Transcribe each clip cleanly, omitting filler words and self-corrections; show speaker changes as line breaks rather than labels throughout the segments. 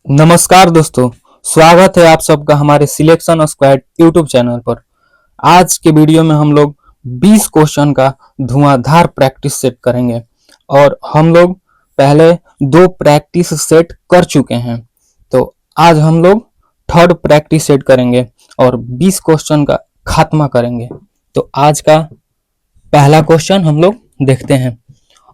नमस्कार दोस्तों, स्वागत है आप सबका हमारे सिलेक्शन स्क्वाड यूट्यूब चैनल पर। आज के वीडियो में हम लोग 20 क्वेश्चन का धुआंधार प्रैक्टिस सेट करेंगे और हम लोग पहले 2 प्रैक्टिस सेट कर चुके हैं। तो आज हम लोग थर्ड प्रैक्टिस सेट करेंगे और 20 क्वेश्चन का खात्मा करेंगे। तो आज का पहला क्वेश्चन हम लोग देखते हैं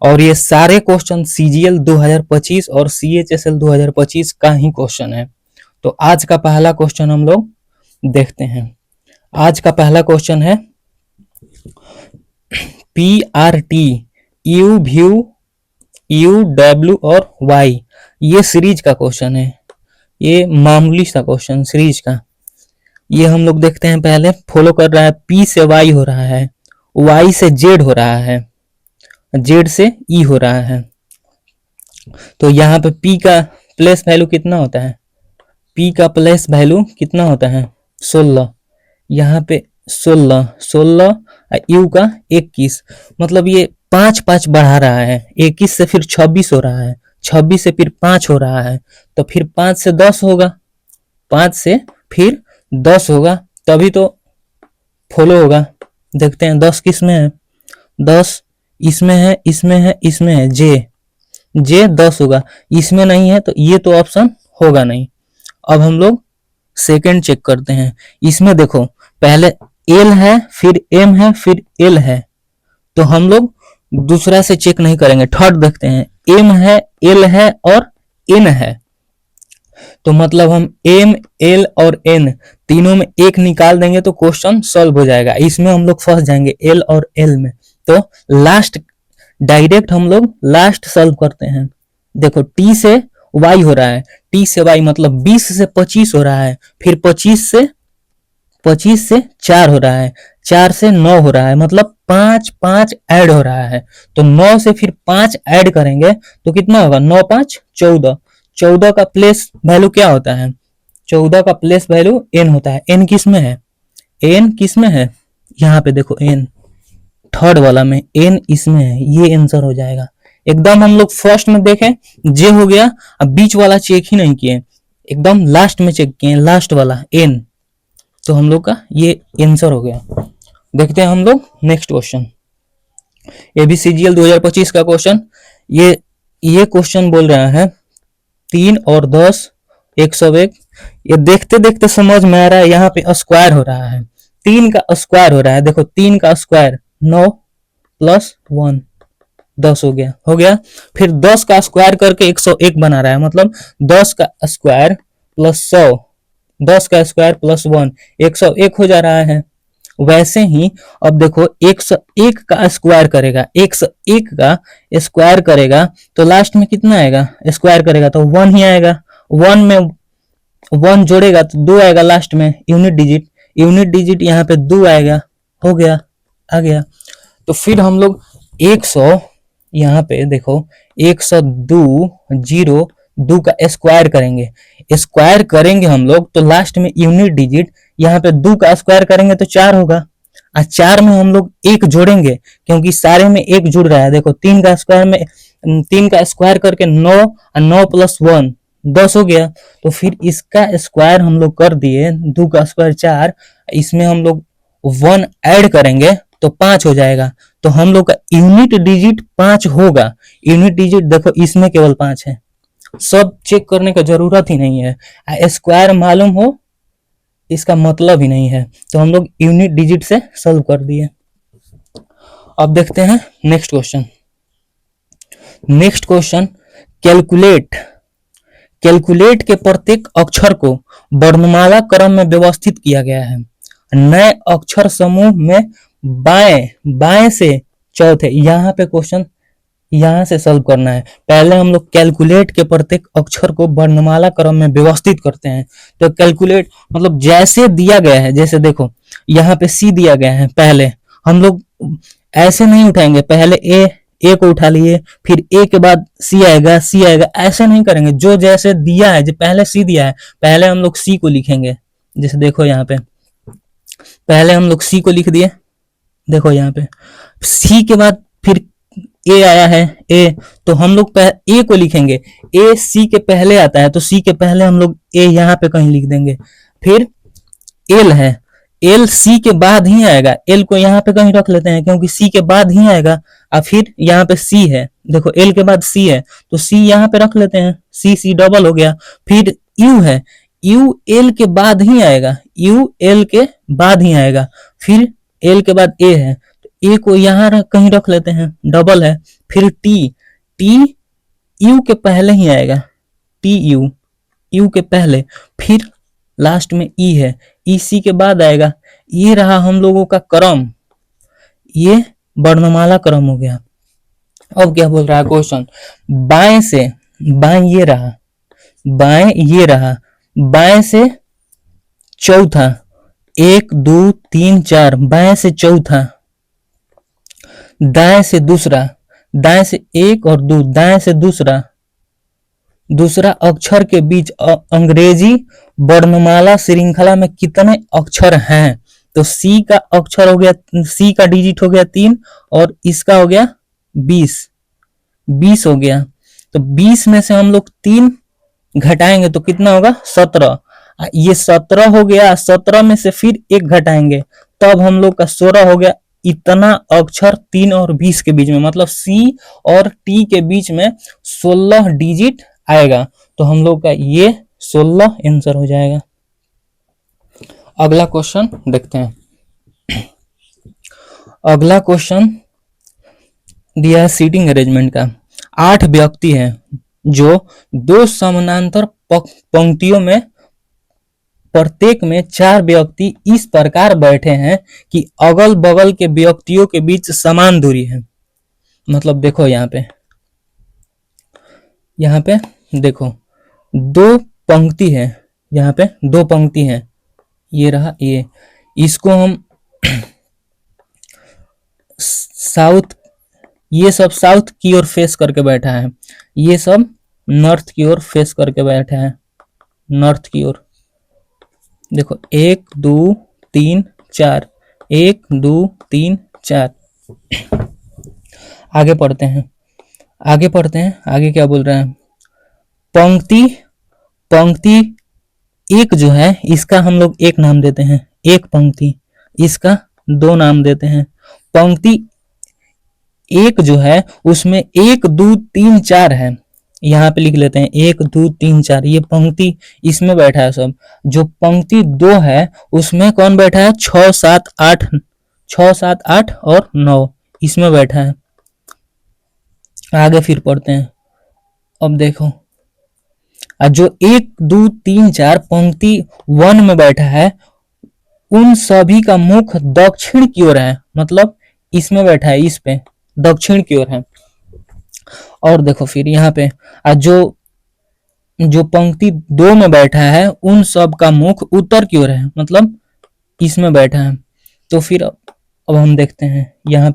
और ये सारे क्वेश्चन सीजीएल 2025 और सीएचएसएल 2025 का ही क्वेश्चन है। तो आज का पहला क्वेश्चन हम लोग देखते हैं। आज का पहला क्वेश्चन है PRT you view U W और वाई, ये सीरीज का क्वेश्चन है। ये मामूली सा क्वेश्चन सीरीज का, ये हम लोग देखते हैं। पहले फॉलो कर रहा है, पी से वाई हो रहा है, वाई से जेड हो रहा है, जेड से ई हो रहा है। तो यहाँ पे पी का प्लेस वैल्यू कितना होता है? पी का प्लेस वैल्यू कितना होता है? 16। यहाँ पे 16 16 यू का 21, मतलब ये 5 5 बढ़ा रहा है। 21 से फिर 26 हो रहा है, 26 से फिर 5 हो रहा है, तो फिर 5 से 10 होगा, 5 से फिर 10 होगा, तभी तो फॉलो होगा। देखते हैं 10 किस में है? 10 इसमें है, इसमें है, इसमें है, जे 10 होगा, इसमें नहीं है तो ये तो ऑप्शन होगा नहीं। अब हम लोग सेकंड चेक करते हैं। इसमें देखो पहले एल है, फिर एम है, फिर एल है, तो हम लोग दूसरा से चेक नहीं करेंगे, थर्ड देखते हैं। एम है, एल है और एन है, तो मतलब हम एम एल और एन तीनों में एक निकाल देंगे तो क्वेश्चन सॉल्व हो जाएगा। इसमें हम लोग फंस जाएंगे एल और एल में, तो लास्ट डायरेक्ट हम लोग लास्ट सॉल्व करते हैं। देखो टी से वाई हो रहा है, टी से वाई मतलब 20 से 25 हो रहा है, फिर 25 से 4 हो रहा है, 4 से 9 हो रहा है, मतलब 5 5 ऐड हो रहा है। तो 9 से फिर 5 ऐड करेंगे तो कितना होगा? 9 5 14। 14 का प्लेस वैल्यू क्या होता है? 14 का प्लेस वैल्यू एन होता है। एन किस में है? एन किस में है? यहाँ पे देखो एन थर्ड वाला में एन इसमें है, ये आंसर हो जाएगा। एकदम हम लोग फर्स्ट में देखें जे हो गया, अब बीच वाला चेक ही नहीं किए, एकदम लास्ट में चेक किए, लास्ट वाला एन, तो हम लोग का ये आंसर हो गया। देखते हैं हम लोग नेक्स्ट क्वेश्चन, एबीसीजीएल 2025 का क्वेश्चन। ये क्वेश्चन बोल रहा है 3 और 10 101। ये देखते देखते समझ में आ रहा है, यहाँ पे स्क्वायर हो रहा है, 3 का स्क्वायर हो रहा है। देखो 3 का स्क्वायर 9 प्लस 1 10 हो गया। फिर 10 का स्क्वायर करके 101 बना रहा है, मतलब 10 का स्क्वायर प्लस 100, 10 का स्क्वायर प्लस 1 101 हो जा रहा है। वैसे ही अब देखो 101 का स्क्वायर करेगा, 101 का स्क्वायर करेगा तो लास्ट में कितना आएगा? स्क्वायर करेगा तो 1 ही आएगा, 1 में 1 जोड़ेगा तो 2 आएगा लास्ट में, यूनिट डिजिट यहाँ पे 2 आएगा। हो गया, आ गया। तो फिर हम लोग 100 यहाँ पे देखो 102 2 का स्क्वायर करेंगे हम लोग, तो लास्ट में यूनिट डिजिट यहाँ पे 2 का स्क्वायर करेंगे तो 4 होगा, और 4 में हम लोग 1 जोड़ेंगे क्योंकि सारे में 1 जुड़ रहा है। देखो 3 का स्क्वायर करके 9 और 9 प्लस 1 10 हो गया। तो फिर इसका स्क्वायर हम लोग कर दिए, 2 का स्क्वायर 4, इसमें हम लोग 1 ऐड करेंगे तो 5 हो जाएगा। तो हम लोग का यूनिट डिजिट 5 होगा। यूनिट डिजिट देखो इसमें केवल 5 है, सब चेक करने का जरूरत ही नहीं है, स्क्वायर मालूम हो इसका मतलब ही नहीं है। तो हम लोग यूनिट डिजिट से सॉल्व कर दिए। अब देखते हैं नेक्स्ट क्वेश्चन। कैलकुलेट के प्रत्येक अक्षर को वर्णमाला क्रम में व्यवस्थित किया गया है। नए अक्षर समूह में बाएं से चौथे, यहाँ पे क्वेश्चन यहाँ से सॉल्व करना है। पहले हम लोग कैलकुलेट के प्रत्येक अक्षर को वर्णमाला क्रम में व्यवस्थित करते हैं। तो कैलकुलेट मतलब जैसे दिया गया है, जैसे देखो यहाँ पे सी दिया गया है, पहले हम लोग ऐसे नहीं उठाएंगे, पहले ए को उठा लिए, फिर ए के बाद सी आएगा, ऐसे नहीं करेंगे। जो जैसे दिया है, जो पहले सी दिया है, पहले हम लोग सी को लिखेंगे। जैसे देखो यहाँ पे पहले हम लोग सी को लिख दिए, देखो यहाँ पे सी के बाद फिर ए आया है, ए, तो हम लोग ए को लिखेंगे, ए सी के पहले आता है तो सी के पहले हम लोग ए यहाँ पे कहीं लिख देंगे। फिर एल है, एल सी के बाद ही आएगा, एल को यहाँ पे कहीं रख लेते हैं क्योंकि सी के बाद ही आएगा। और फिर यहाँ पे सी है, देखो एल के बाद सी है तो सी यहाँ पे रख लेते हैं, सी सी डबल हो गया। फिर यू है, यू एल के बाद ही आएगा, यू एल के बाद ही आएगा। फिर एल के बाद ए है तो ए को यहाँ कहीं रख लेते हैं, डबल है। फिर टी, टी यू के पहले ही आएगा, टी यू, यू के पहले। फिर लास्ट में ई है, ई सी के बाद आएगा। ये रहा हम लोगों का क्रम, ये वर्णमाला क्रम हो गया। अब क्या बोल रहा है क्वेश्चन, बाएं से, बाएं ये रहा, बाएं ये रहा, बाएं से चौथा, 1 2 3 4, बाएं से चौथा, दाएं से दूसरा, दाएं से 1 और 2, दाएं से दूसरा, दूसरा अक्षर के बीच अंग्रेजी वर्णमाला श्रृंखला में कितने अक्षर हैं? तो सी का अक्षर हो गया, सी का डिजिट हो गया 3 और इसका हो गया 20, 20 हो गया। तो 20 में से हम लोग 3 घटाएंगे तो कितना होगा? 17। ये 17 हो गया, 17 में से फिर 1 घटाएंगे तब हम लोग का 16 हो गया। इतना अक्षर 3 और 20 के बीच में, मतलब सी और टी के बीच में 16 डिजिट आएगा। तो हम लोग का ये 16 आंसर हो जाएगा। अगला क्वेश्चन देखते हैं। अगला क्वेश्चन दिया है सीटिंग अरेंजमेंट का। 8 व्यक्ति हैं जो 2 समानांतर पंक्तियों में, प्रत्येक में 4 व्यक्ति इस प्रकार बैठे हैं कि अगल बगल के व्यक्तियों के बीच समान दूरी है। मतलब देखो यहाँ पे देखो 2 पंक्ति है, यहाँ पे 2 पंक्ति है, ये रहा ये, इसको हम साउथ, ये सब साउथ की ओर फेस करके बैठा है, ये सब नॉर्थ की ओर फेस करके बैठा है, नॉर्थ की ओर। देखो 1 2 3 4, 1 2 3 4। आगे पढ़ते हैं, आगे क्या बोल रहे हैं। पंक्ति एक जो है इसका हम लोग 1 नाम देते हैं, एक पंक्ति, इसका 2 नाम देते हैं। पंक्ति एक जो है उसमें 1 2 3 4 है, यहाँ पे लिख लेते हैं 1 2 3 4, ये पंक्ति इसमें बैठा है सब। जो पंक्ति 2 है उसमें कौन बैठा है? 6 7 8, 6 7 8 और 9 इसमें बैठा है। आगे फिर पढ़ते हैं। अब देखो जो 1 2 3 4 पंक्ति 1 में बैठा है उन सभी का मुख दक्षिण की ओर है, मतलब इसमें बैठा है, इस पे दक्षिण की ओर है। और देखो फिर यहाँ पे जो पंक्ति 2 में बैठा है उन सब का मुख उत्तर की ओर है, मतलब इसमें बैठा है। तो फिर अब हम देखते हैं यहाँ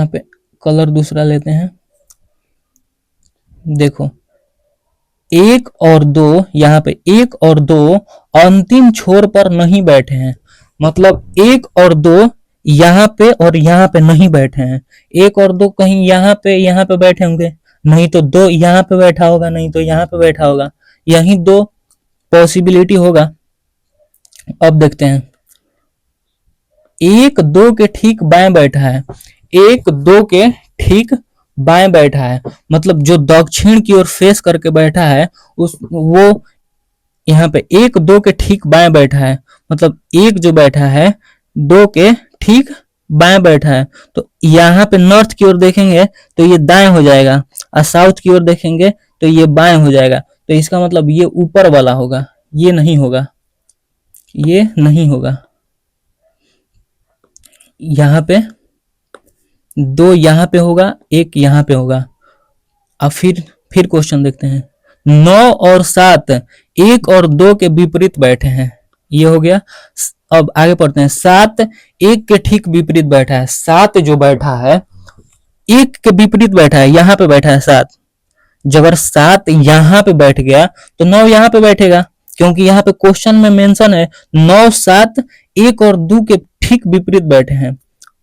पे कलर दूसरा लेते हैं। देखो 1 और 2, यहाँ पे 1 और 2 अंतिम छोर पर नहीं बैठे हैं, मतलब 1 और 2 यहाँ पे और यहाँ पे नहीं बैठे हैं। 1 और 2 कहीं यहाँ पे बैठे होंगे, नहीं तो 2 यहाँ पे बैठा होगा, नहीं तो यहाँ पे बैठा होगा, यही 2 पॉसिबिलिटी होगा। अब देखते हैं 1 2 के ठीक बाएं बैठा है, 1 2 के ठीक बाएं बैठा है, मतलब जो दक्षिण की ओर फेस करके बैठा है वो यहाँ पे 1 2 के ठीक बाएं बैठा है, मतलब 1 जो बैठा है 2 के ठीक बाएं बैठा है। तो यहाँ पे नॉर्थ की ओर देखेंगे तो ये दाएं हो जाएगा, और साउथ की ओर देखेंगे तो ये बाएं हो जाएगा। तो इसका मतलब ये ऊपर वाला होगा, ये नहीं होगा, ये नहीं होगा। यहाँ पे 2 यहाँ पे होगा, 1 यहाँ पे होगा। अब फिर क्वेश्चन देखते हैं। 9 और 7 1 और 2 के विपरीत बैठे हैं, ये हो गया। अब आगे पढ़ते हैं। 7 1 के ठीक विपरीत बैठा है, 7 जो बैठा है 1 के विपरीत बैठा है, यहाँ पे बैठा है 7। जब 7 यहाँ पे बैठ गया तो 9 यहाँ पे बैठेगा, क्योंकि यहाँ पे क्वेश्चन में मेंशन है 9 7 1 और 2 के ठीक विपरीत बैठे हैं।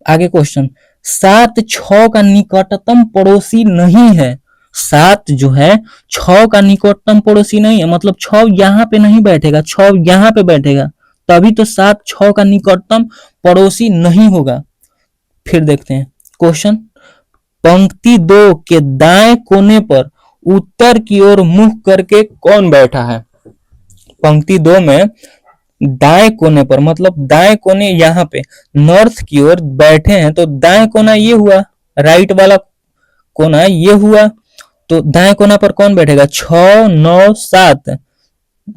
आगे क्वेश्चन 7 6 का निकटतम पड़ोसी नहीं है। 7 जो है 6 का निकटतम पड़ोसी नहीं है, मतलब 6 यहाँ पे नहीं बैठेगा, 6 यहाँ पे बैठेगा, तभी तो 7 6 का निकटतम पड़ोसी नहीं होगा। फिर देखते हैं क्वेश्चन, पंक्ति 2 के दाएं कोने पर उत्तर की ओर मुख करके कौन बैठा है? पंक्ति 2 में दाएं कोने पर, मतलब दाएं कोने यहाँ पे नॉर्थ की ओर बैठे हैं, तो दाएं कोना ये हुआ, राइट वाला कोना ये हुआ, तो दाएं कोना पर कौन बैठेगा? 6 9 7,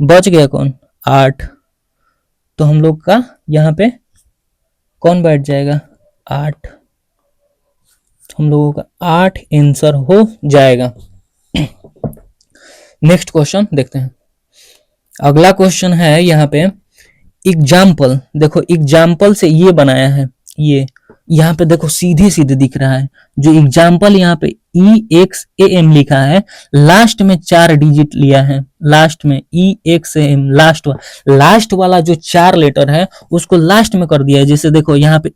बच गया कौन? 8। तो हम लोग का यहाँ पे कौन बैठ जाएगा? 8। हम लोगों का 8 आंसर हो जाएगा। नेक्स्ट क्वेश्चन देखते हैं। अगला क्वेश्चन है यहाँ पे एग्जाम्पल, देखो एग्जाम्पल से ये बनाया है, ये यहाँ पे देखो सीधे सीधे दिख रहा है, जो एग्जाम्पल यहाँ पे EXAM लिखा है, लास्ट में 4 डिजिट लिया है, लास्ट में EXAM, लास्ट वाला जो 4 लेटर है उसको लास्ट में कर दिया है। जैसे देखो यहाँ पे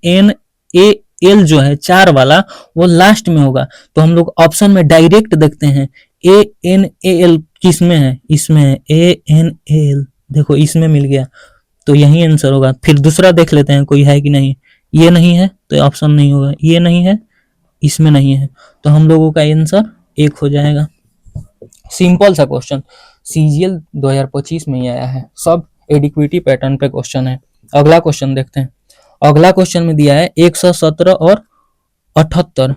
ANAL जो है 4 वाला वो लास्ट में होगा, तो हम लोग ऑप्शन में डायरेक्ट देखते हैं ANAL किस में है, इसमें है ANAL, देखो इसमें मिल गया, तो यही आंसर होगा। फिर दूसरा देख लेते हैं कोई है कि नहीं, ये नहीं है तो ऑप्शन नहीं होगा, ये नहीं है, इसमें नहीं है, तो हम लोगों का आंसर 1 हो जाएगा। सिंपल सा क्वेश्चन, CGL 2025 में ही आया है, सब एडिक्विटी पैटर्न पे क्वेश्चन है। अगला क्वेश्चन देखते हैं। अगला क्वेश्चन में दिया है 117 और 78,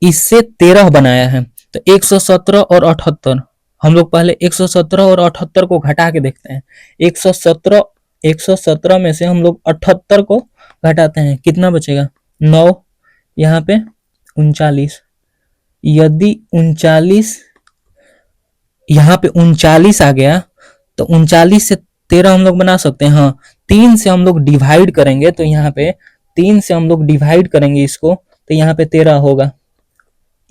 इससे 13 बनाया है, तो 117 और 78 हम लोग पहले 117 और 78 को घटा के देखते हैं। 117 में से हम लोग 78 को घटाते हैं, कितना बचेगा? 9, यहाँ पे 39, यदि 39 यहाँ पे 39 आ गया तो 39 से 13 हम लोग बना सकते हैं। हाँ, 3 से हम लोग डिवाइड करेंगे, तो यहाँ पे 3 से हम लोग डिवाइड करेंगे इसको, तो यहाँ पे 13 होगा।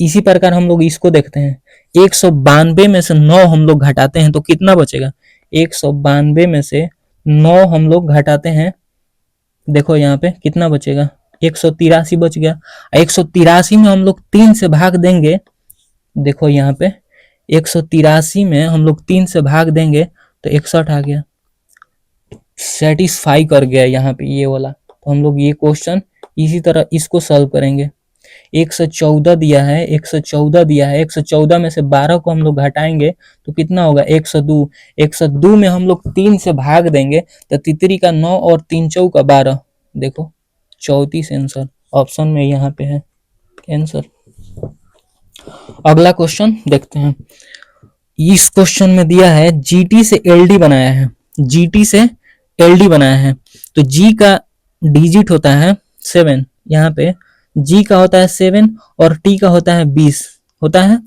इसी प्रकार हम लोग इसको देखते हैं, 192 में से 9 हम लोग घटाते हैं तो कितना बचेगा? 192 में से 9 हम लोग घटाते हैं, देखो यहाँ पे कितना बचेगा? 183 बच गया। 183 में हम लोग 3 से भाग देंगे, देखो यहाँ पे 183 में हम लोग 3 से भाग देंगे तो 61 आ गया, सेटिस्फाई कर गया यहाँ पे ये वाला। तो हम लोग ये क्वेश्चन इसी तरह इसको सॉल्व करेंगे। 114 दिया है, 114 दिया है, 114 में से 12 को हम लोग घटाएंगे तो कितना होगा? 102। 102 में हम लोग 3 से भाग देंगे तो तितरी का 9 और 3 चौका 12, देखो 34 आंसर ऑप्शन में यहाँ पे है आंसर। अगला क्वेश्चन देखते हैं। इस क्वेश्चन में दिया है GT से LD बनाया है, GT से LD बनाया है, तो G का डिजिट होता है 7, यहाँ पे G का होता है 7 और T का होता है 20 होता है।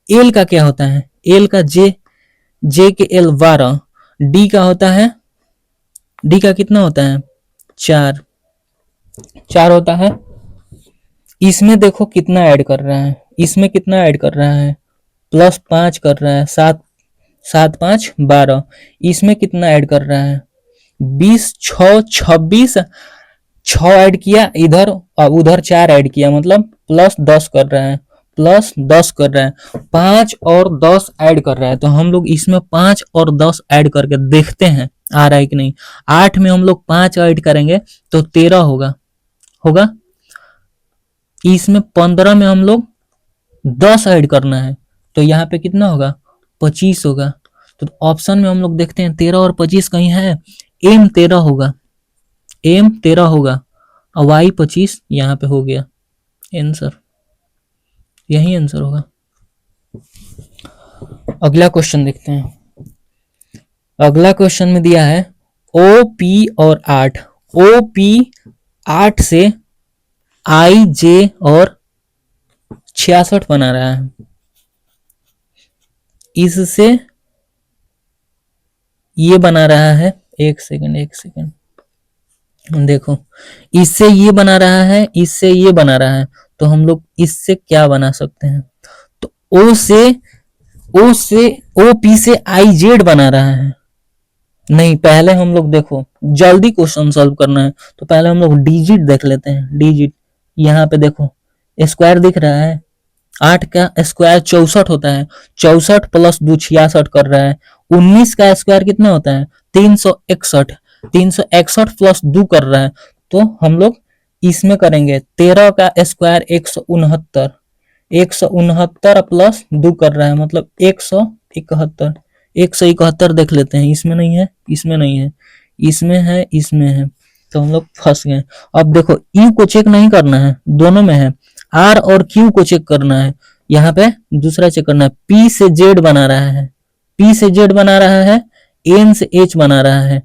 L का क्या होता है? L का J के L 12, D का होता है, D का कितना होता है? 4 होता है। इसमें देखो कितना ऐड कर रहा है, इसमें कितना ऐड कर रहा है? +5 कर रहा है, 7 7 5 12, इसमें कितना ऐड कर रहा है? 20 6 26, 6 ऐड किया इधर और उधर 4 ऐड किया, मतलब +10 कर रहा है, +10 कर रहा है, 5 और 10 ऐड कर रहा है, तो हम लोग इसमें 5 और 10 ऐड करके देखते हैं आ रहा है कि नहीं। 8 में हम लोग 5 ऐड करेंगे तो 13 होगा। इसमें 15 में हम लोग 10 ऐड करना है, तो यहाँ पे कितना होगा? 25 होगा। तो ऑप्शन में हम लोग देखते हैं 13 और 25 कहीं है, M 13 होगा, M 13 होगा और Y 25 यहाँ पे हो गया आंसर, यही आंसर होगा। अगला क्वेश्चन देखते हैं। अगला क्वेश्चन में दिया है OP और 8, OP 8 से IJ और 66 बना रहा है, इससे ये बना रहा है, एक सेकंड देखो, इससे ये बना रहा है, इससे ये बना रहा है, तो हम लोग इससे क्या बना सकते हैं? तो OP से IZ बना रहा है, नहीं, पहले हम लोग देखो जल्दी क्वेश्चन सॉल्व करना है, तो पहले हम लोग डिजिट देख लेते हैं। डिजिट यहाँ पे देखो स्क्वायर दिख रहा है, 8 का स्क्वायर 64 होता है, 64 प्लस 2 66 कर रहा है। 19 का स्क्वायर कितना होता है 361, 361 प्लस 2 कर रहा है। तो हम लोग इसमें करेंगे 13 का स्क्वायर 169, 169 प्लस 2 कर रहा है मतलब 171, 171 देख लेते हैं। इसमें नहीं है, इसमें नहीं है, इसमें है, इसमें है, तो हम लोग फंस गए। अब देखो यू को चेक नहीं करना है, दोनों में है। आर और क्यू को चेक करना है, यहाँ पे दूसरा चेक करना है। पी से जेड बना रहा है, पी से जेड बना रहा है, एन से एच बना रहा है।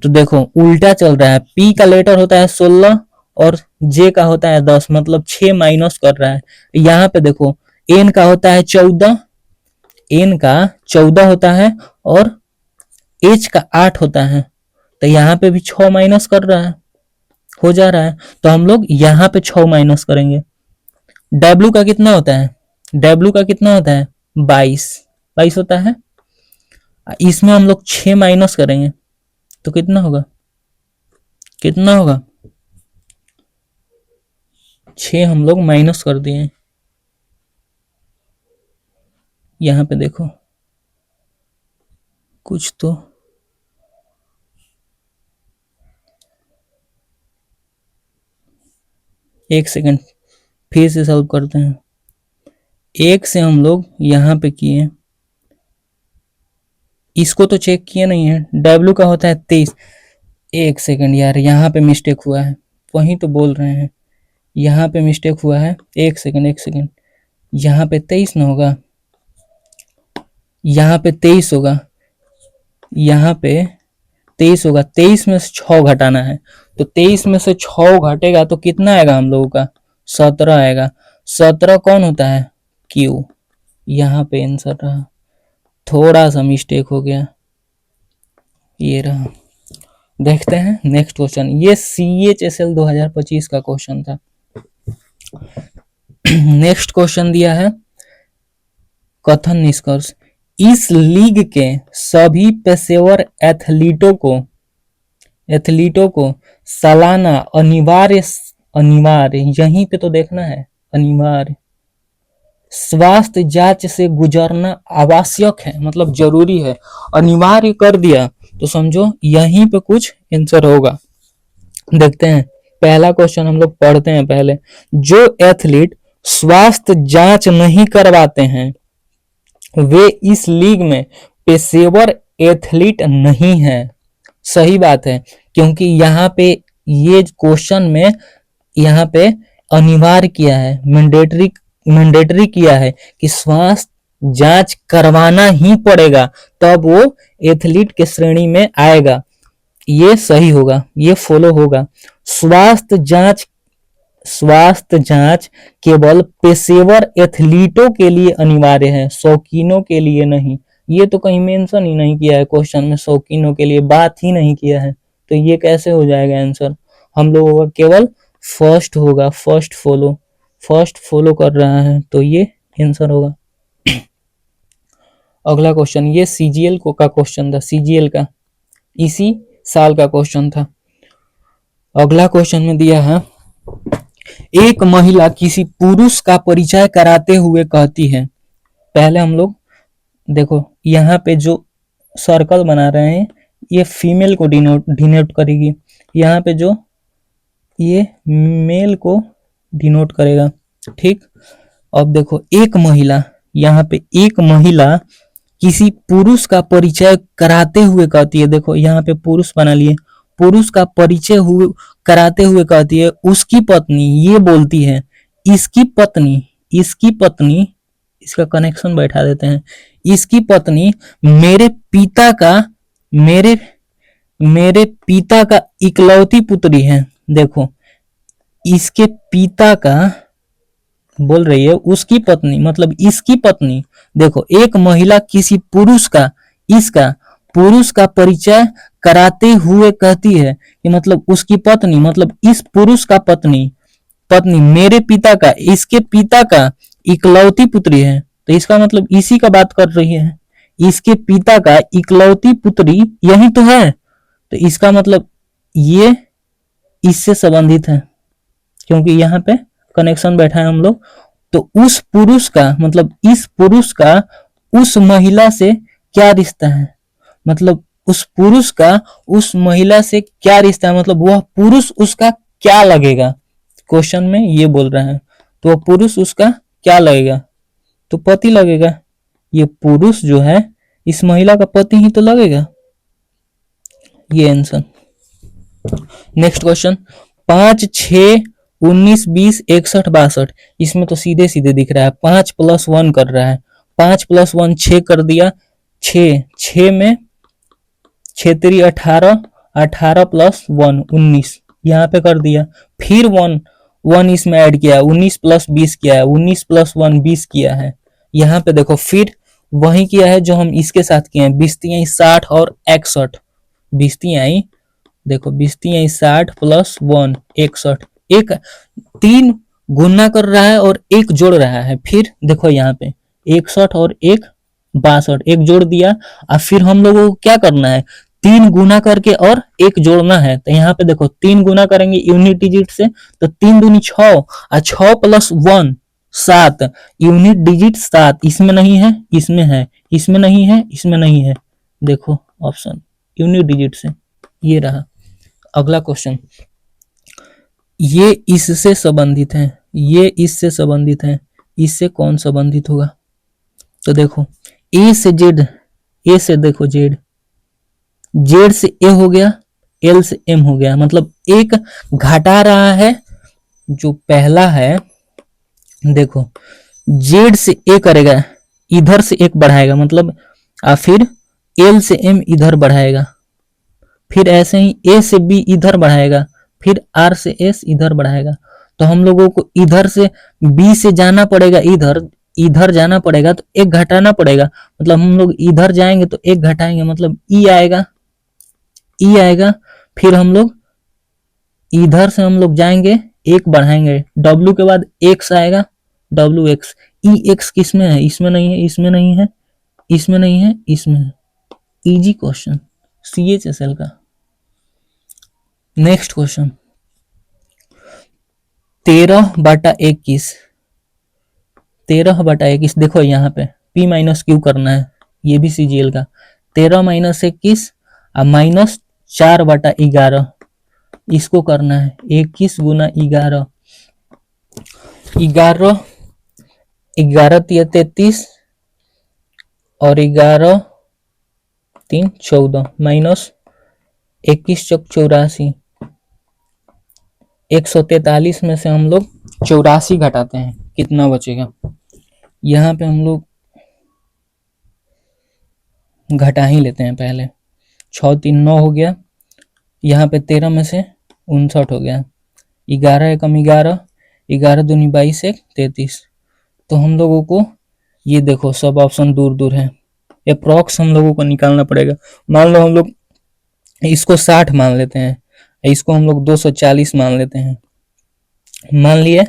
तो देखो उल्टा चल रहा है, पी का लेटर होता है 16 और जे का होता है 10, मतलब 6 माइनस कर रहा है। यहाँ पे देखो एन का होता है 14, एन का 14 होता है और एच का 8 होता है, तो यहाँ पे भी 6 माइनस कर रहा है, हो जा रहा है। तो हम लोग यहाँ पे 6 माइनस करेंगे। डब्ल्यू का कितना होता है, डब्ल्यू का कितना होता है 22, 22 होता है। इसमें हम लोग 6 माइनस करेंगे तो कितना होगा, कितना होगा 6 हम लोग माइनस कर दिए। यहाँ पे देखो कुछ तो एक सेकंड फिर से सॉल्व करते हैं। एक से हम लोग यहाँ पे किए, इसको तो चेक किए नहीं है। डब्ल्यू का होता है 23, एक सेकंड यार यहाँ पे मिस्टेक हुआ है, वहीं तो बोल रहे हैं यहाँ पे मिस्टेक हुआ है। एक सेकंड, एक सेकंड, यहाँ पे 23 ना होगा, यहाँ पे 23 होगा, यहाँ पे 23 होगा। 23 में से 6 घटाना है, तो 23 में से 6 घटेगा तो कितना आएगा हम लोगों का 17 आएगा। 17 कौन होता है क्यू, यहाँ पे आंसर रहा, थोड़ा सा मिस्टेक हो गया, ये रहा। देखते हैं नेक्स्ट क्वेश्चन, ये CHSL 2025 का क्वेश्चन था। नेक्स्ट क्वेश्चन दिया है कथन निष्कर्ष, इस लीग के सभी पेशेवर एथलीटों को सालाना अनिवार्य यहीं पे तो देखना है, अनिवार्य स्वास्थ्य जांच से गुजरना आवश्यक है, मतलब जरूरी है। अनिवार्य कर दिया तो समझो यहीं पे कुछ आंसर होगा। देखते हैं पहला क्वेश्चन हम लोग पढ़ते हैं पहले। जो एथलीट स्वास्थ्य जांच नहीं करवाते हैं वे इस लीग में पेशेवर एथलीट नहीं है। सही बात है, क्योंकि यहाँ पे ये क्वेश्चन में यहाँ पे अनिवार्य किया है, मैंडेटरी किया है कि स्वास्थ्य जांच करवाना ही पड़ेगा, तब वो एथलीट के श्रेणी में आएगा। ये सही होगा, ये फॉलो होगा। स्वास्थ्य जांच केवल पेशेवर एथलीटों के लिए अनिवार्य है, शौकीनों के लिए नहीं। ये तो कहीं मेंशन ही नहीं किया है क्वेश्चन में, शौकीनों के लिए बात ही नहीं किया है, तो ये कैसे हो जाएगा आंसर। हम लोगों का केवल फर्स्ट होगा, फर्स्ट फॉलो कर रहा है, तो ये आंसर होगा। अगला क्वेश्चन, ये CGL का क्वेश्चन था, CGL का इसी साल का क्वेश्चन था। अगला क्वेश्चन में दिया है, एक महिला किसी पुरुष का परिचय कराते हुए कहती है। पहले हम लोग देखो यहाँ पे जो सर्कल बना रहे हैं ये फीमेल को डिनोट करेगी, यहाँ पे जो ये मेल को डिनोट करेगा, ठीक। अब देखो एक महिला, यहाँ पे एक महिला किसी पुरुष का परिचय कराते हुए कहती है। देखो यहाँ पे पुरुष बना लिए, पुरुष का परिचय कराते हुए कहती है, उसकी पत्नी ये बोलती है, इसकी पत्नी, इसका कनेक्शन बैठा देते हैं, इसकी पत्नी मेरे पिता का इकलौती पुत्री है। देखो इसके पिता का बोल रही है, उसकी पत्नी मतलब इसकी पत्नी। देखो एक महिला किसी पुरुष का परिचय कराते हुए कहती है कि मतलब उसकी पत्नी मतलब इस पुरुष का पत्नी मेरे पिता का, इसके पिता का इकलौती पुत्री है, तो इसका मतलब इसी का बात कर रही है, इसके पिता का इकलौती पुत्री यही तो है, तो इसका मतलब ये इससे संबंधित है, क्योंकि यहाँ पे कनेक्शन बैठा है हम लोग। तो उस पुरुष का मतलब इस पुरुष का उस महिला से क्या रिश्ता है, मतलब उस पुरुष का उस महिला से क्या रिश्ता है, मतलब वह पुरुष उसका क्या लगेगा, क्वेश्चन में ये बोल रहा है। तो वह पुरुष उसका क्या लगेगा, तो पति लगेगा। ये पुरुष जो है इस महिला का पति ही तो लगेगा, ये आंसर। नेक्स्ट क्वेश्चन, 5, 6, 19, 20, 61, 62, इसमें तो सीधे सीधे दिख रहा है, 5 + 1 कर रहा है, 5 + 1 6 कर दिया, 6 में 6 × 18, 18 + 1 19 यहाँ पे कर दिया, फिर 1 इसमें ऐड किया, 19 + 20 किया है, 19 + 1 20 किया है। यहाँ पे देखो फिर वही किया है जो हम इसके साथ किए हैं, 20 60 और 61, 20 देखो 20 60 + 1 61, एक 3 गुना कर रहा है और एक जोड़ रहा है। फिर देखो यहाँ पे 61 और एक 62, एक जोड़ दिया, और फिर हम लोगों को क्या करना है, 3 गुना करके और एक जोड़ना है। तो यहाँ पे देखो 3 गुना करेंगे यूनिट डिजिट से, तो 3 दूनी 6 और 6 + 1 7, यूनिट डिजिट 7, इसमें नहीं है, इसमें है, इसमें नहीं है, इसमें नहीं है, देखो ऑप्शन यूनिट डिजिट से, ये रहा। अगला क्वेश्चन, ये इससे संबंधित है, ये इससे संबंधित है, इससे कौन संबंधित होगा, तो देखो ए से जेड, ए से देखो जेड, जेड से ए हो गया, एल से एम हो गया, मतलब एक घटा रहा है, जो पहला है देखो जेड से ए करेगा, इधर से एक बढ़ाएगा, मतलब फिर एल से एम इधर बढ़ाएगा, फिर ऐसे ही ए से बी इधर बढ़ाएगा, फिर आर से एस इधर बढ़ाएगा। तो हम लोगों को इधर से बी से जाना पड़ेगा, इधर इधर जाना पड़ेगा, तो एक घटाना पड़ेगा, मतलब हम लोग इधर जाएंगे तो एक घटाएंगे, मतलब ई आएगा, ई आएगा, फिर हम लोग इधर से हम लोग जाएंगे एक बढ़ाएंगे, डब्ल्यू के बाद एक्स आएगा, डब्ल्यू एक्स, ई एक्स किस में है, इसमें नहीं है, इसमें नहीं है, इसमें नहीं है, इसमें है। इजी क्वेश्चन CHSL का। नेक्स्ट क्वेश्चन, 13/21, 13/21, देखो यहाँ पे P - Q करना है, ये भी CGL का, 13 - 21 और -4/11, इसको करना है, 21 × 11, 11 11 × 33 और 11 3 14 -21 × 84, 143 में से हम लोग 84 घटाते हैं, कितना बचेगा, यहाँ पे हम लोग घटा ही लेते हैं पहले, 6 3 9 हो गया, यहाँ पे 13 में से 59 हो गया, 11 एकम 11, 11 दूनी 22, 1 33, तो हम लोगों को ये देखो सब ऑप्शन दूर दूर है, अप्रॉक्स हम लोगों को निकालना पड़ेगा। मान लो हम लोग इसको 60 मान लेते हैं, इसको हम लोग 240 मान लेते हैं, मान लिए,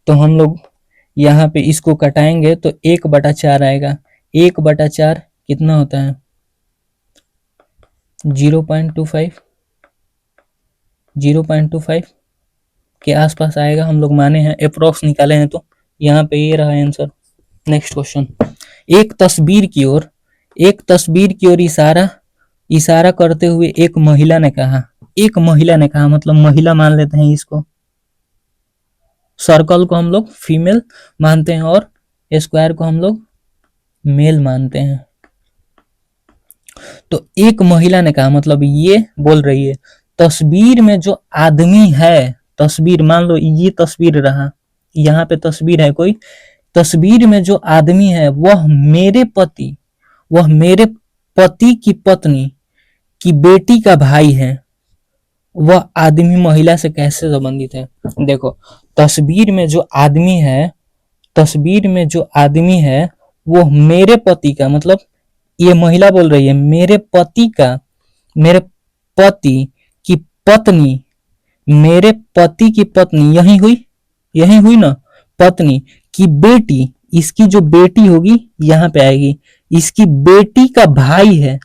तो हम लोग यहाँ पे इसको कटाएंगे तो 1/4 आएगा, 1/4 कितना होता है, 0.25, 0.25 के आसपास आएगा, हम लोग माने हैं, अप्रॉक्स निकाले हैं, तो यहाँ पे ये रहा आंसर। नेक्स्ट क्वेश्चन, एक तस्वीर की ओर, एक तस्वीर की ओर इशारा करते हुए एक महिला ने कहा, एक महिला ने कहा, मतलब महिला मान लेते हैं इसको, सर्कल को हम लोग फीमेल मानते हैं और स्क्वायर को हम लोग मेल मानते हैं। तो एक महिला ने कहा, मतलब ये बोल रही है, तस्वीर में जो आदमी है, तस्वीर मान लो ये तस्वीर रहा, यहाँ पे तस्वीर है कोई, तस्वीर में जो आदमी है वह मेरे पति, वह मेरे पति की पत्नी की बेटी का भाई है, वह आदमी महिला से कैसे संबंधित है। देखो तस्वीर में जो आदमी है, तस्वीर में जो आदमी है वो मेरे पति का, मतलब ये महिला बोल रही है मेरे पति का, मेरे पति की पत्नी, मेरे पति की पत्नी यही हुई ना, पत्नी की बेटी, इसकी जो बेटी होगी यहाँ पे आएगी, इसकी बेटी का भाई है,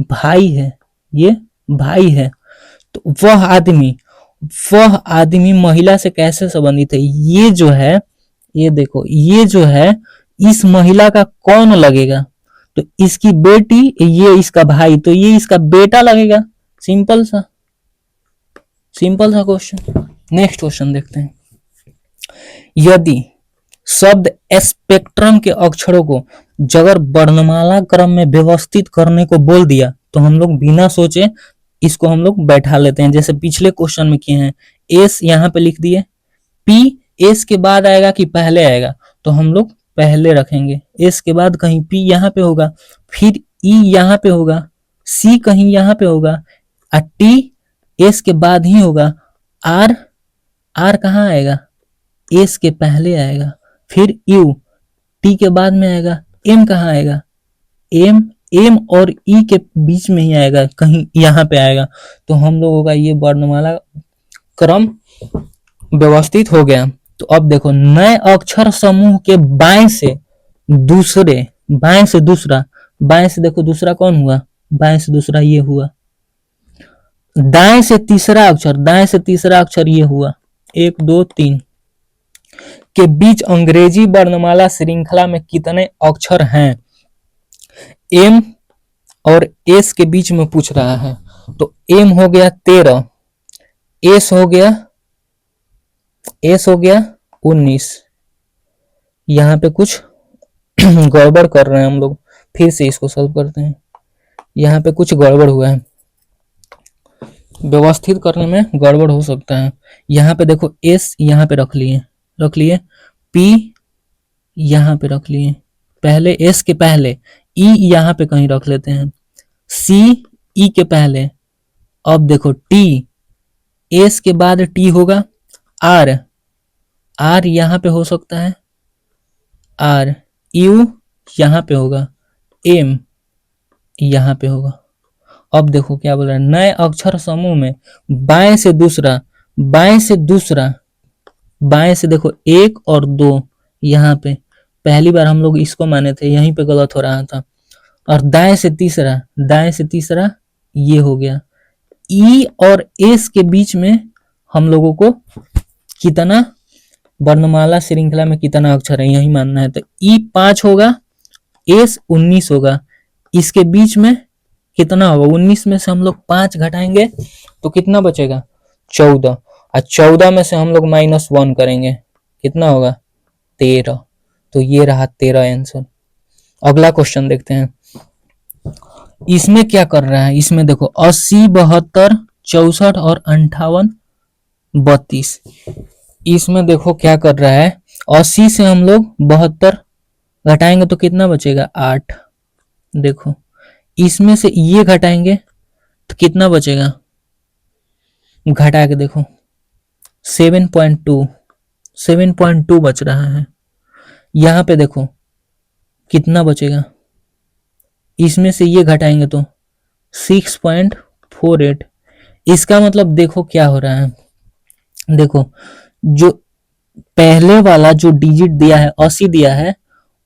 भाई है, ये भाई है, तो वह आदमी महिला से कैसे संबंधित है? ये जो है, ये देखो, ये जो है इस महिला का कौन लगेगा? तो इसकी बेटी, ये इसका भाई, तो ये इसका बेटा लगेगा। सिंपल सा क्वेश्चन। नेक्स्ट क्वेश्चन देखते हैं। यदि शब्द स्पेक्ट्रम के अक्षरों को जगर वर्णमाला क्रम में व्यवस्थित करने को बोल दिया तो हम लोग बिना सोचे इसको हम लोग बैठा लेते हैं, जैसे पिछले क्वेश्चन में किए हैं। एस यहाँ पे लिख दिए, पी एस के बाद आएगा कि पहले आएगा? तो हम लोग पहले रखेंगे, एस के बाद कहीं पी यहाँ पे होगा, फिर ई यहाँ पे होगा, सी कहीं यहाँ पे होगा, और टी एस के बाद ही होगा। आर, आर कहाँ आएगा? एस के पहले आएगा, फिर यू टी के बाद में आएगा। एम कहाँ आएगा? एम, एम और ई के बीच में ही आएगा, कहीं यहाँ पे आएगा। तो हम लोगों का ये वर्णमाला क्रम व्यवस्थित हो गया। तो अब देखो, नए अक्षर समूह के बाएं से दूसरे, बाएं से दूसरा, बाएं से देखो दूसरा कौन हुआ? बाएं से दूसरा ये हुआ। दाएं से तीसरा अक्षर, दाएं से तीसरा अक्षर ये हुआ। 1 2 3 के बीच अंग्रेजी वर्णमाला श्रृंखला में कितने अक्षर हैं? एम और एस के बीच में पूछ रहा है। तो एम हो गया 13, एस हो गया 19। यहाँ पे कुछ गड़बड़ कर रहे हैं हम लोग, फिर से इसको सॉल्व करते हैं। यहाँ पे कुछ गड़बड़ हुआ है, व्यवस्थित करने में गड़बड़ हो सकता है। यहाँ पे देखो, एस यहाँ पे रख लिए, पी यहाँ पे रख लिए, पहले एस के पहले, ई यहाँ पे कहीं रख लेते हैं, सी ई के पहले। अब देखो टी, एस के बाद टी होगा, आर, आर यहाँ पे हो सकता है, आर, यू यहाँ पे होगा, एम यहाँ पे होगा। अब देखो क्या बोल रहा है, नए अक्षर समूह में बाएं से दूसरा, बाएं से दूसरा, बाएं से देखो 1 और 2 यहाँ पे, पहली बार हम लोग इसको माने थे, यहीं पे गलत हो रहा था। और दाएं से तीसरा, दाएं से तीसरा ये हो गया। ई और एस के बीच में हम लोगों को कितना वर्णमाला श्रृंखला में कितना अक्षर है यही मानना है। तो ई 5 होगा, एस 19 होगा, इसके बीच में कितना होगा? 19 में से हम लोग 5 घटाएंगे तो कितना बचेगा? 14, और 14 में से हम लोग -1 करेंगे, कितना होगा? 13। तो ये रहा 13 आंसर। अगला क्वेश्चन देखते हैं। इसमें क्या कर रहा है? इसमें देखो 80, 72, 64 और 58, 32। इसमें देखो क्या कर रहा है, 80 से हम लोग 72 घटाएंगे तो कितना बचेगा? 8। देखो, इसमें से ये घटाएंगे तो कितना बचेगा? घटा के देखो, 7.2 बच रहा है। यहाँ पे देखो कितना बचेगा, इसमें से ये घटाएंगे तो 6.48। इसका मतलब देखो क्या हो रहा है, देखो जो पहले वाला जो डिजिट दिया है 80 दिया है,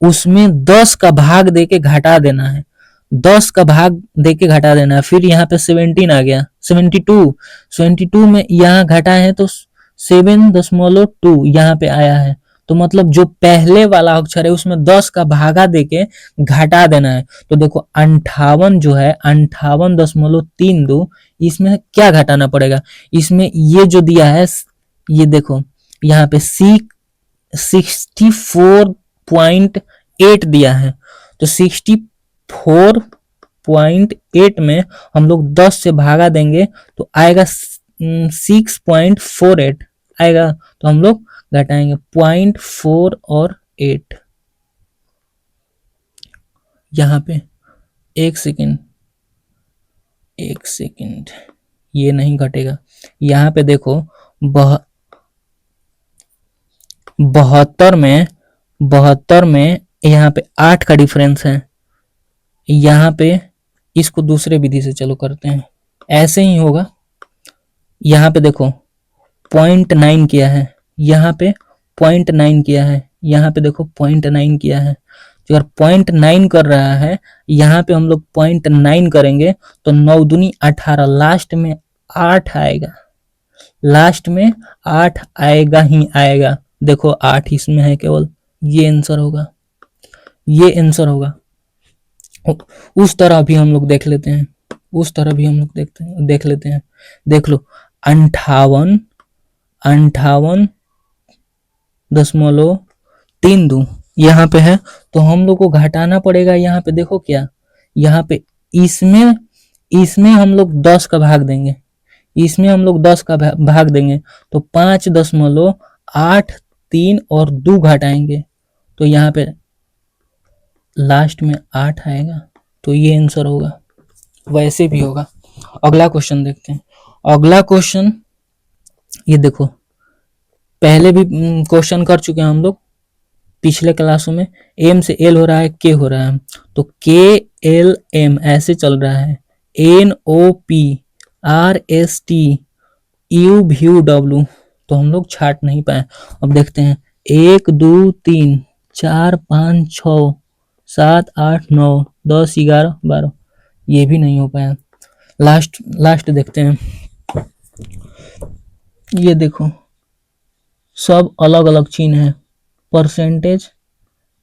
उसमें 10 का भाग देके घटा देना है, 10 का भाग देके घटा देना है। फिर यहाँ पे 17 आ गया, 72 में यहाँ घटा है तो 7.2 यहाँ पे आया है। तो मतलब जो पहले वाला अक्षर है उसमें 10 का भागा देके घटा देना है। तो देखो 58 जो है 58.32, इसमें क्या घटाना पड़ेगा? इसमें ये जो दिया है, ये देखो यहाँ पे 64.8 दिया है, तो 64.8 में हम लोग 10 से भागा देंगे तो आएगा 6.48 आएगा। तो हम लोग घटाएंगे 0.4 और 8। यहाँ पे एक सेकेंड, ये नहीं घटेगा। यहाँ पे देखो 72 में यहाँ पे 8 का डिफरेंस है। यहाँ पे इसको दूसरे विधि से चलो करते हैं, ऐसे ही होगा। यहाँ पे देखो 0.9 किया है, यहाँ पे 0.9 किया है, यहाँ पे देखो 0.9 किया है। तो अगर 0.9 कर रहा है, यहाँ पे हम लोग 0.9 करेंगे तो 9 दूनी 18, लास्ट में 8 आएगा, लास्ट में 8 आएगा ही आएगा। देखो 8 इसमें है केवल, ये आंसर होगा, ये आंसर होगा। उस तरह भी हम लोग देख लेते हैं, उस तरह भी हम लोग देख लेते हैं। देख लो 58, 58.32 यहाँ पे है, तो हम लोग को घटाना पड़ेगा। यहाँ पे देखो क्या, यहाँ पे इसमें हम लोग 10 का भाग देंगे, इसमें हम लोग 10 का भाग देंगे, तो 5.83 और 2 घटाएंगे तो यहाँ पे लास्ट में 8 आएगा, तो ये आंसर होगा। वैसे भी होगा। अगला क्वेश्चन देखते हैं। अगला क्वेश्चन ये देखो, पहले भी क्वेश्चन कर चुके हैं हम लोग पिछले क्लासों में। एम से एल हो रहा है, के हो रहा है, तो के एल एम ऐसे चल रहा है, N O P R S T U V W, तो हम लोग छाट नहीं पाए। अब देखते हैं 1 2 3 4 5 6 7 8 9 10 11 12, ये भी नहीं हो पाया। लास्ट देखते हैं। ये देखो सब अलग अलग चिन्ह है, परसेंटेज,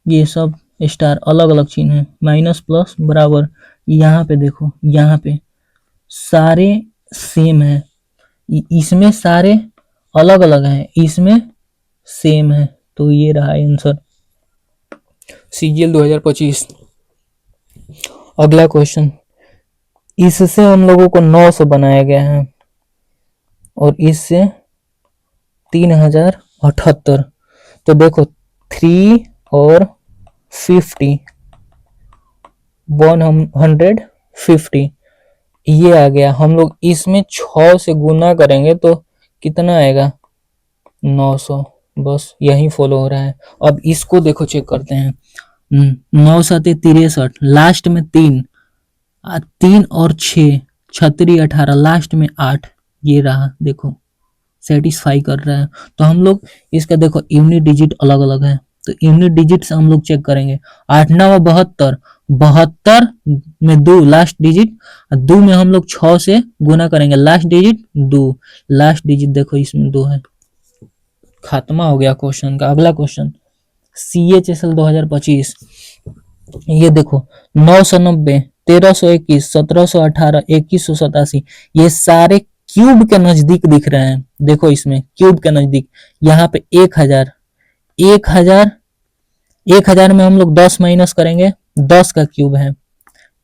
ये सब स्टार अलग अलग चिन्ह है, माइनस प्लस बराबर। यहाँ पे देखो, यहाँ पे सारे सेम है, इसमें सारे अलग अलग हैं, इसमें सेम है, तो ये रहा आंसर CGL 2025। अगला क्वेश्चन, इससे हम लोगों को 900 बनाया गया है और इससे 3078, तो देखो 3 और 50, 150 ये आ गया। हम लोग इसमें 6 से गुना करेंगे तो कितना आएगा, 900। बस यही फॉलो हो रहा है। अब इसको देखो, चेक करते हैं। 9 7 63, लास्ट में 3 और 6 36 18, लास्ट में 8, ये रहा। देखो सेटिस्फाई कर रहा है। तो हम लोग इसका देखो यूनिट डिजिट अलग अलग है, तो यूनिट डिजिट से हम लोग चेक करेंगे। 8 9 72, 72 में 2 लास्ट डिजिट, 2 में हम लोग 6 से गुना करेंगे, लास्ट डिजिट 2, लास्ट डिजिट देखो इसमें 2 है। खात्मा हो गया क्वेश्चन का। अगला क्वेश्चन CHSL 2025, ये देखो 990, 1321, 1718, 2187, ये सारे क्यूब के नजदीक दिख रहे हैं। देखो इसमें क्यूब के नजदीक, यहाँ पे 1000 में हम लोग 10 माइनस करेंगे, 10 का क्यूब है।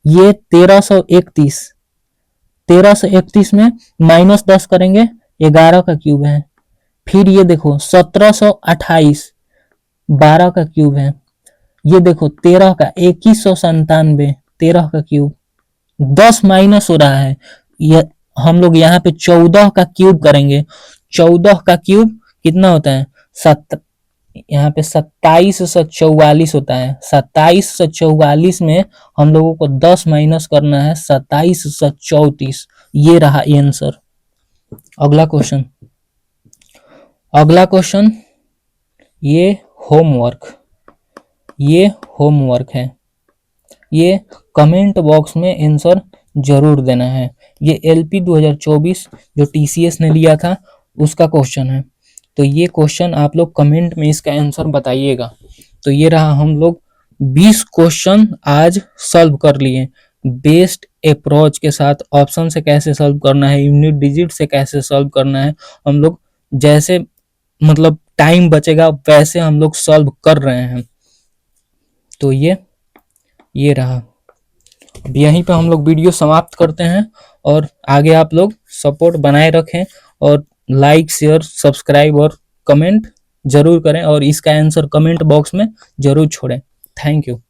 ये 1331 में माइनस 10 करेंगे, 11 का क्यूब है। फिर ये देखो 1728, 12 का क्यूब है। ये देखो 13 का 2197, 13 का क्यूब, 10 माइनस हो रहा है। ये हम लोग यहाँ पे 14 का क्यूब करेंगे, 14 का क्यूब कितना होता है, यहाँ पे 2744 होता है। 2744 में हम लोगों को 10 माइनस करना है, 2734, ये रहा आंसर। अगला क्वेश्चन, ये होमवर्क है, ये कमेंट बॉक्स में आंसर जरूर देना है। ये LP 2024 जो TCS ने लिया था उसका क्वेश्चन है, तो ये क्वेश्चन आप लोग कमेंट में इसका आंसर बताइएगा। तो ये रहा, हम लोग 20 क्वेश्चन आज सॉल्व कर लिए, बेस्ट अप्रोच के साथ। ऑप्शन से कैसे सॉल्व करना है, यूनिट डिजिट से कैसे सॉल्व करना है, हम लोग जैसे मतलब टाइम बचेगा वैसे हम लोग सॉल्व कर रहे हैं। तो ये रहा। अब यहीं पे हम लोग वीडियो समाप्त करते हैं, और आगे आप लोग सपोर्ट बनाए रखें और लाइक शेयर सब्सक्राइब और कमेंट जरूर करें, और इसका आंसर कमेंट बॉक्स में जरूर छोड़ें। Thank you.